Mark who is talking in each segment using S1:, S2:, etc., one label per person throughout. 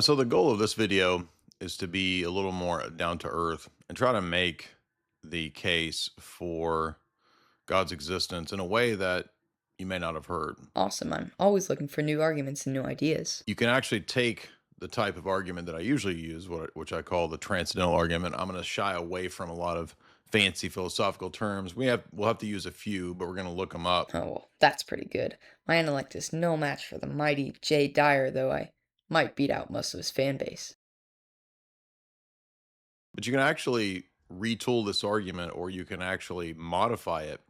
S1: So the goal of this video is to be a little more down to earth and try to make the case for God's existence in a way that you may not have heard.
S2: Awesome. I'm always looking for new arguments and new ideas.
S1: You can actually take the type of argument that I usually use, which I call the transcendental argument. I'm going to shy away from a lot of fancy philosophical terms. We'll have to use a few, but we're going to look them up.
S2: Oh, well, that's pretty good. My intellect is no match for the mighty Dyer, though I might beat out most of his fan base.
S1: But you can actually retool this argument, or you can actually modify it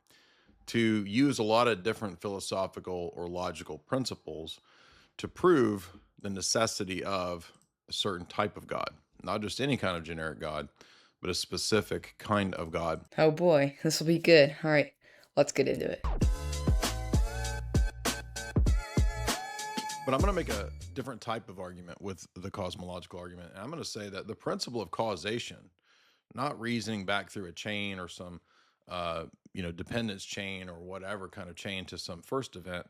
S1: to use a lot of different philosophical or logical principles to prove the necessity of a certain type of God, not just any kind of generic God, but a specific kind of God.
S2: Oh boy, this will be good. All right, let's get into it.
S1: But I'm going to make a different type of argument with the cosmological argument. And I'm going to say that the principle of causation, not reasoning back through a chain or some dependence chain or whatever kind of chain to some first event.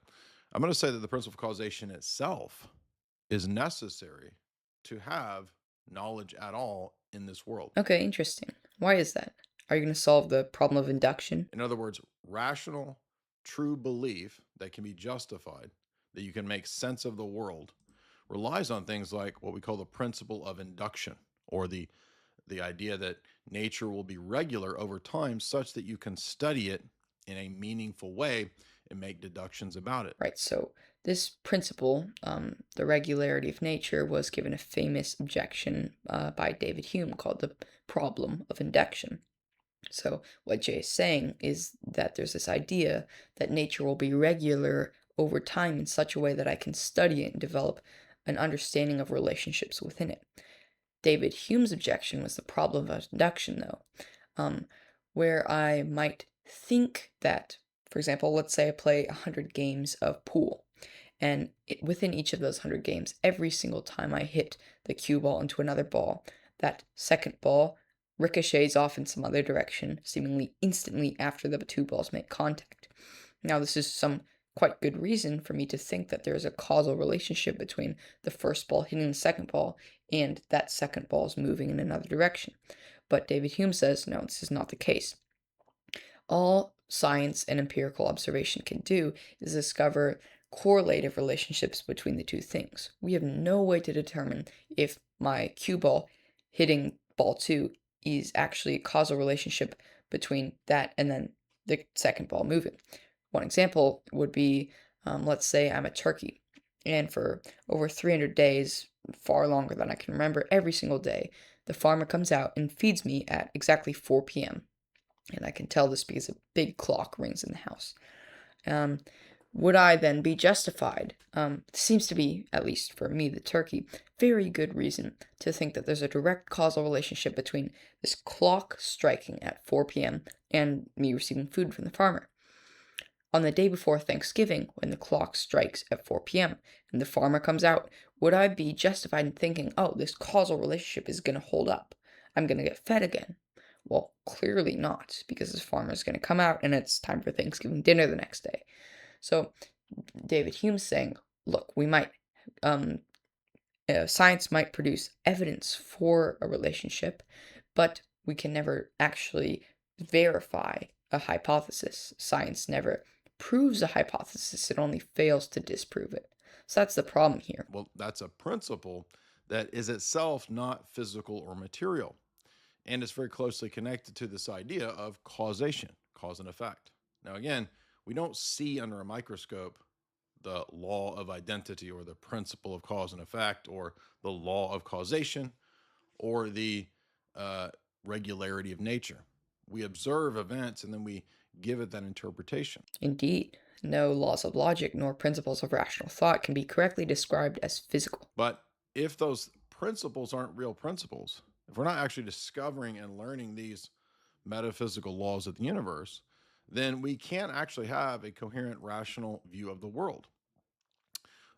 S1: I'm going to say that the principle of causation itself is necessary to have knowledge at all in this world.
S2: Okay, interesting. Why is that? Are you going to solve the problem of induction?
S1: In other words, rational, true belief that can be justified, that you can make sense of the world, relies on things like what we call the principle of induction, or the idea that nature will be regular over time such that you can study it in a meaningful way and make deductions about it.
S2: Right, so this principle, the regularity of nature, was given a famous objection by David Hume called the problem of induction. So what Jay is saying is that there's this idea that nature will be regular over time in such a way that I can study it and develop an understanding of relationships within it. David Hume's objection was the problem of induction, though, um, where I might think that, for example, let's say I play 100 games of pool, and within each of those 100 games, every single time I hit the cue ball into another ball, that second ball ricochets off in some other direction, seemingly instantly after the two balls make contact. Now, this is some quite good reason for me to think that there is a causal relationship between the first ball hitting the second ball and that second ball is moving in another direction. But David Hume says, no, this is not the case. All science and empirical observation can do is discover correlative relationships between the two things. We have no way to determine if my cue ball hitting ball two is actually a causal relationship between that and then the second ball moving. One example would be, let's say I'm a turkey, and for over 300 days, far longer than I can remember, every single day, the farmer comes out and feeds me at exactly 4 p.m. And I can tell this because a big clock rings in the house. Um, would I then be justified? Seems to be, at least for me, the turkey, very good reason to think that there's a direct causal relationship between this clock striking at 4 p.m. and me receiving food from the farmer. On the day before Thanksgiving, when the clock strikes at 4 p.m. and the farmer comes out, would I be justified in thinking, oh, this causal relationship is going to hold up? I'm going to get fed again. Well, clearly not, because this farmer is going to come out and it's time for Thanksgiving dinner the next day. So David Hume's saying, look, um, science might produce evidence for a relationship, but we can never actually verify a hypothesis. Science never proves a hypothesis, it only fails to disprove it. So that's the problem here.
S1: Well, that's a principle that is itself not physical or material. And it's very closely connected to this idea of causation, cause and effect. Now, again, we don't see under a microscope the law of identity or the principle of cause and effect or the law of causation or the uh, regularity of nature. We observe events and then we give it that interpretation.
S2: Indeed, no laws of logic nor principles of rational thought can be correctly described as physical.
S1: But if those principles aren't real principles, if we're not actually discovering and learning these metaphysical laws of the universe, then we can't actually have a coherent, rational view of the world.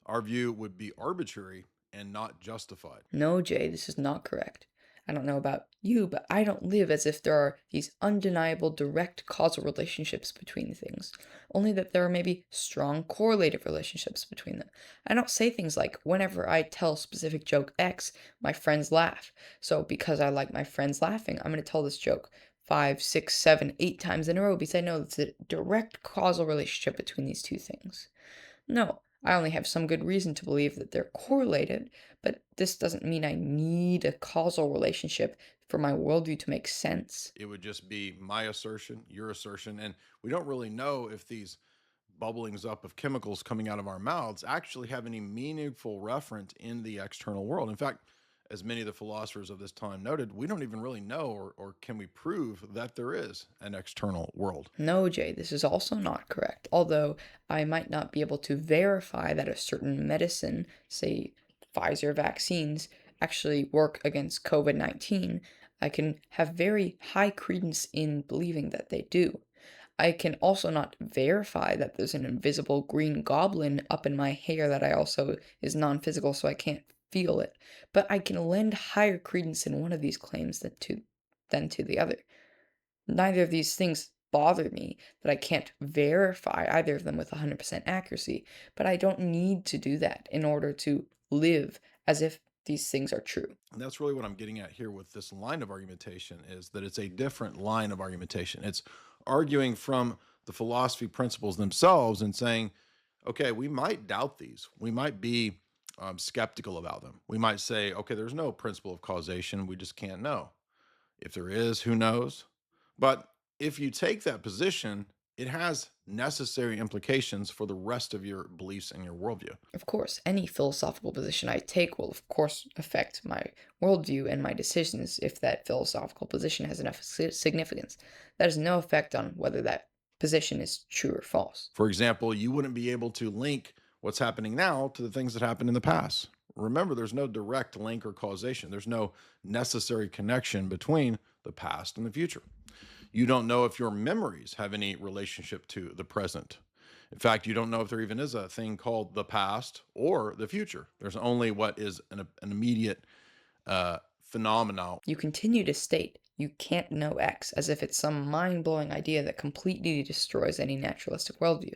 S1: Our view would be arbitrary and not justified.
S2: No, Jay, this is not correct. I don't know about you, but I don't live as if there are these undeniable direct causal relationships between things, only that there are maybe strong correlative relationships between them. I don't say things like, whenever I tell specific joke X, my friends laugh. So because I like my friends laughing, I'm going to tell this joke 5, 6, 7, 8 times in a row because I know it's a direct causal relationship between these two things. No, I only have some good reason to believe that they're correlated, but this doesn't mean I need a causal relationship for my worldview to make sense.
S1: It would just be my assertion, your assertion, and we don't really know if these bubblings up of chemicals coming out of our mouths actually have any meaningful reference in the external world. In fact, as many of the philosophers of this time noted, we don't even really know or can we prove that there is an external world.
S2: No, Jay, this is also not correct. Although I might not be able to verify that a certain medicine, say Pfizer vaccines, actually work against COVID-19, I can have very high credence in believing that they do. I can also not verify that there's an invisible green goblin up in my hair that I also is non-physical, so I can't feel it. But I can lend higher credence in one of these claims than to the other. Neither of these things bother me that I can't verify either of them with 100% accuracy, but I don't need to do that in order to live as if these things are true.
S1: And that's really what I'm getting at here with this line of argumentation is that it's a different line of argumentation. It's arguing from the philosophy principles themselves and saying, okay, we might doubt these. We might be skeptical about them. We might say, okay, there's no principle of causation. We just can't know. If there is, who knows? But if you take that position, it has necessary implications for the rest of your beliefs and your worldview.
S2: Of course, any philosophical position I take will, of course, affect my worldview and my decisions if that philosophical position has enough significance. That has no effect on whether that position is true or false.
S1: For example, you wouldn't be able to link what's happening now to the things that happened in the past. Remember, there's no direct link or causation. There's no necessary connection between the past and the future. You don't know if your memories have any relationship to the present. In fact, you don't know if there even is a thing called the past or the future. There's only what is an immediate phenomenon.
S2: You continue to state you can't know X as if it's some mind blowing idea that completely destroys any naturalistic worldview.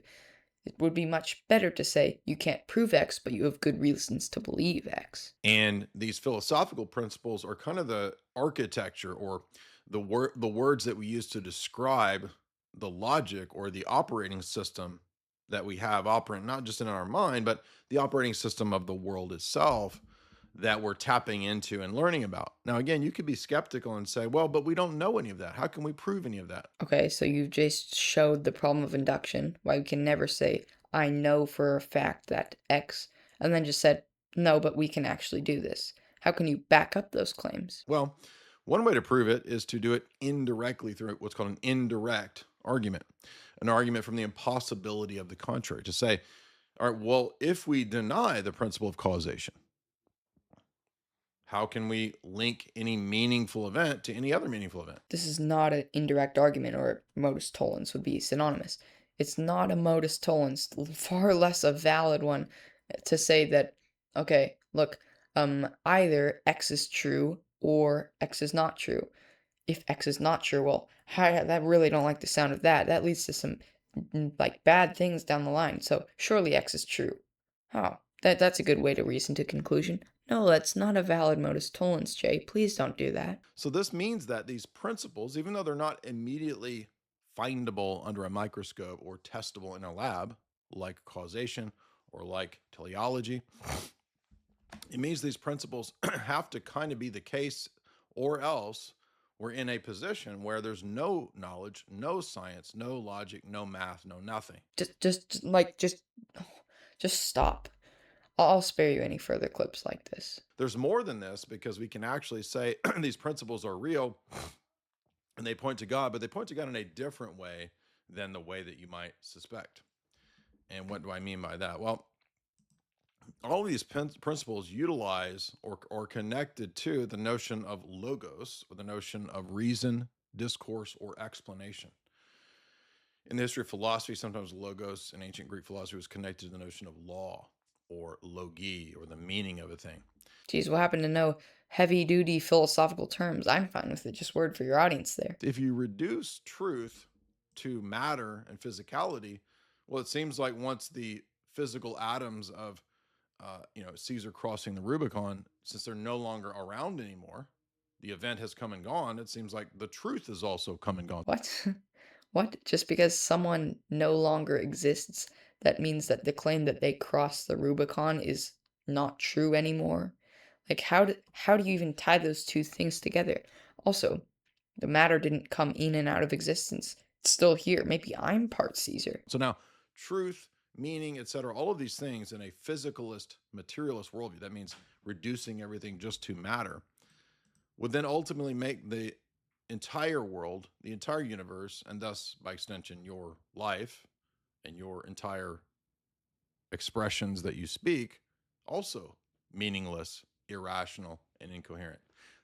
S2: It would be much better to say you can't prove X, but you have good reasons to believe X.
S1: And these philosophical principles are kind of the architecture or the words that we use to describe the logic or the operating system that we have operating not just in our mind, but the operating system of the world itself that we're tapping into and learning about. Now, again, you could be skeptical and say, well, but we don't know any of that. How can we prove any of that?
S2: Okay, so you just showed the problem of induction, why we can never say, I know for a fact that X, and then just said, no, but we can actually do this. How can you back up those claims?
S1: Well, one way to prove it is to do it indirectly through what's called an indirect argument, an argument from the impossibility of the contrary. To say, all right, well, if we deny the principle of causation, how can we link any meaningful event to any other meaningful event?
S2: This is not an indirect argument, or modus tollens would be synonymous. It's not a modus tollens, far less a valid one to say that, okay, look, either X is true or X is not true. If X is not true, well, that really don't like the sound of that. That leads to some like bad things down the line. So surely X is true. Oh, that's a good way to reason to conclusion. No, that's not a valid modus tollens, Jay. Please don't do that.
S1: So this means that these principles, even though they're not immediately findable under a microscope or testable in a lab, like causation or like teleology, it means these principles have to kind of be the case, or else we're in a position where there's no knowledge, no science, no logic, no math, no nothing.
S2: Just stop. I'll spare you any further clips like this.
S1: There's more than this because we can actually say these principles are real and they point to God, but they point to God in a different way than the way that you might suspect. And what do I mean by that? Well, all of these principles utilize or are connected to the notion of logos, or the notion of reason, discourse, or explanation. In the history of philosophy, sometimes logos in ancient Greek philosophy was connected to the notion of law or logi or the meaning of a thing.
S2: Geez, we'll happen to know heavy-duty philosophical terms. I'm fine with it. Just word for your audience there.
S1: If you reduce truth to matter and physicality, well, it seems like once the physical atoms of Caesar crossing the Rubicon, since they're no longer around anymore, the event has come and gone. It seems like the truth has also come and gone.
S2: What? What? Just because someone no longer exists, that means that the claim that they crossed the Rubicon is not true anymore? Like, how do you even tie those two things together? Also, the matter didn't come in and out of existence. It's still here. Maybe I'm part Caesar.
S1: So now, truth, meaning, etc., all of these things in a physicalist, materialist worldview, that means reducing everything just to matter, would then ultimately make the entire world, the entire universe, and thus, by extension, your life and your entire expressions that you speak, also meaningless, irrational, and incoherent.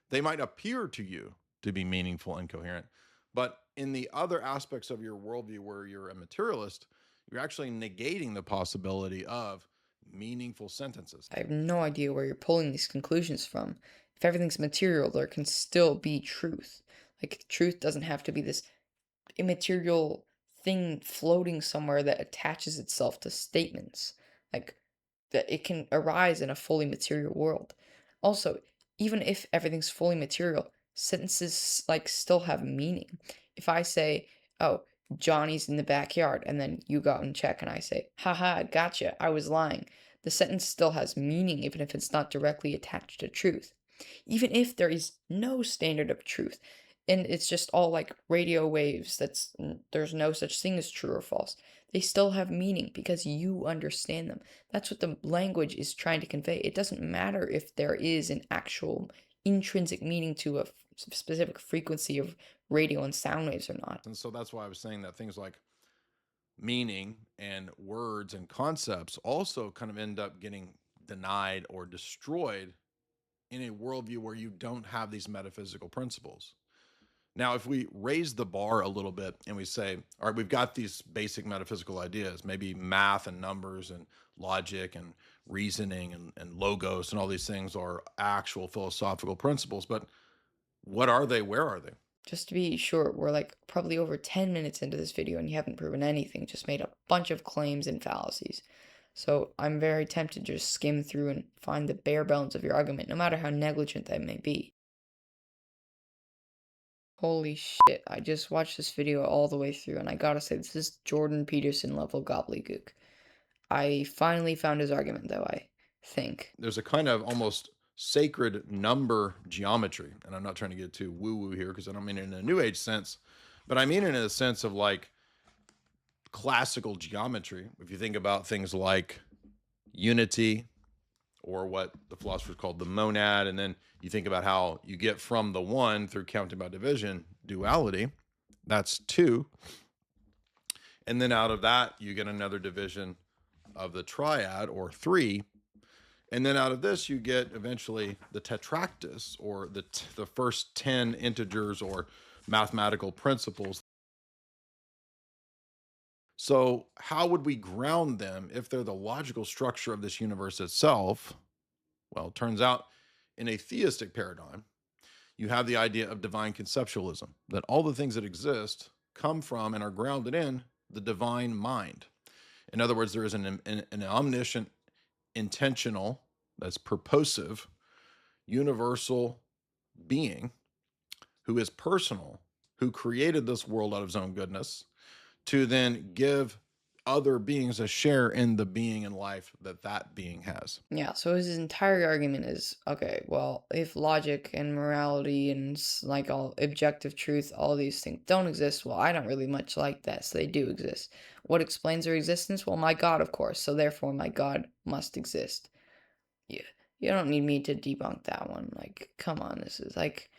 S1: They might appear to you to be meaningful and coherent, but in the other aspects of your worldview where you're a materialist, you're actually negating the possibility of meaningful sentences.
S2: I have no idea where you're pulling these conclusions from. If everything's material, there can still be truth. Like, truth doesn't have to be this immaterial thing floating somewhere that attaches itself to statements. Like, that it can arise in a fully material world. Also, even if everything's fully material, sentences like still have meaning. If I say, "Oh, Johnny's in the backyard," and then you go out and check, and I say, "Haha, gotcha, I was lying." The sentence still has meaning, even if it's not directly attached to truth. Even if there is no standard of truth, and it's just all like radio waves, there's no such thing as true or false. They still have meaning because you understand them. That's what the language is trying to convey. It doesn't matter if there is an actual intrinsic meaning to a specific frequency of radio and sound waves or not.
S1: And so that's why I was saying that things like meaning and words and concepts also kind of end up getting denied or destroyed in a worldview where you don't have these metaphysical principles. Now, if we raise the bar a little bit and we say, all right, we've got these basic metaphysical ideas, maybe math and numbers and logic and reasoning and logos and all these things are actual philosophical principles, but what are they? Where are they?
S2: Just to be sure, we're like probably over 10 minutes into this video and you haven't proven anything, just made a bunch of claims and fallacies. So I'm very tempted to just skim through and find the bare bones of your argument, no matter how negligent that may be. Holy shit, I just watched this video all the way through, and I gotta say, this is Jordan Peterson level gobbledygook. I finally found his argument, though, I think.
S1: There's a kind of almost sacred number geometry, and I'm not trying to get too woo-woo here because I don't mean it in a new age sense, but I mean it in a sense of like classical geometry. If you think about things like unity or what the philosophers called the monad, and then you think about how you get from the one through counting by division, duality, that's two. And then out of that, you get another division of the triad or three. And then out of this, you get eventually the tetractys or the first 10 integers or mathematical principles. So, how would we ground them if they're the logical structure of this universe itself? Well, it turns out in a theistic paradigm, you have the idea of divine conceptualism, that all the things that exist come from and are grounded in the divine mind. In other words, there is an omniscient, intentional, that's purposive, universal being who is personal, who created this world out of his own goodness, to then give other beings a share in the being and life that that being has.
S2: Yeah, so his entire argument is, okay, well, if logic and morality and like all objective truth, all these things don't exist, well, I don't really much like that, so they do exist. What explains their existence? Well, my God, of course, so therefore my God must exist. Yeah, you don't need me to debunk that one. Like, come on, this is like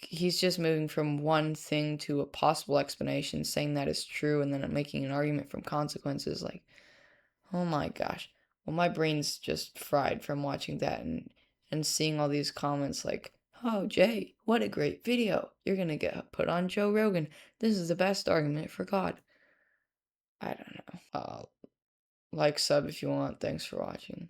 S2: he's just moving from one thing to a possible explanation, saying that is true, and then making an argument from consequences. Like, oh my gosh. Well, my brain's just fried from watching that and seeing all these comments like, "Oh, Jay, what a great video. You're gonna get put on Joe Rogan. This is the best argument for God." I don't know. Like, sub if you want. Thanks for watching.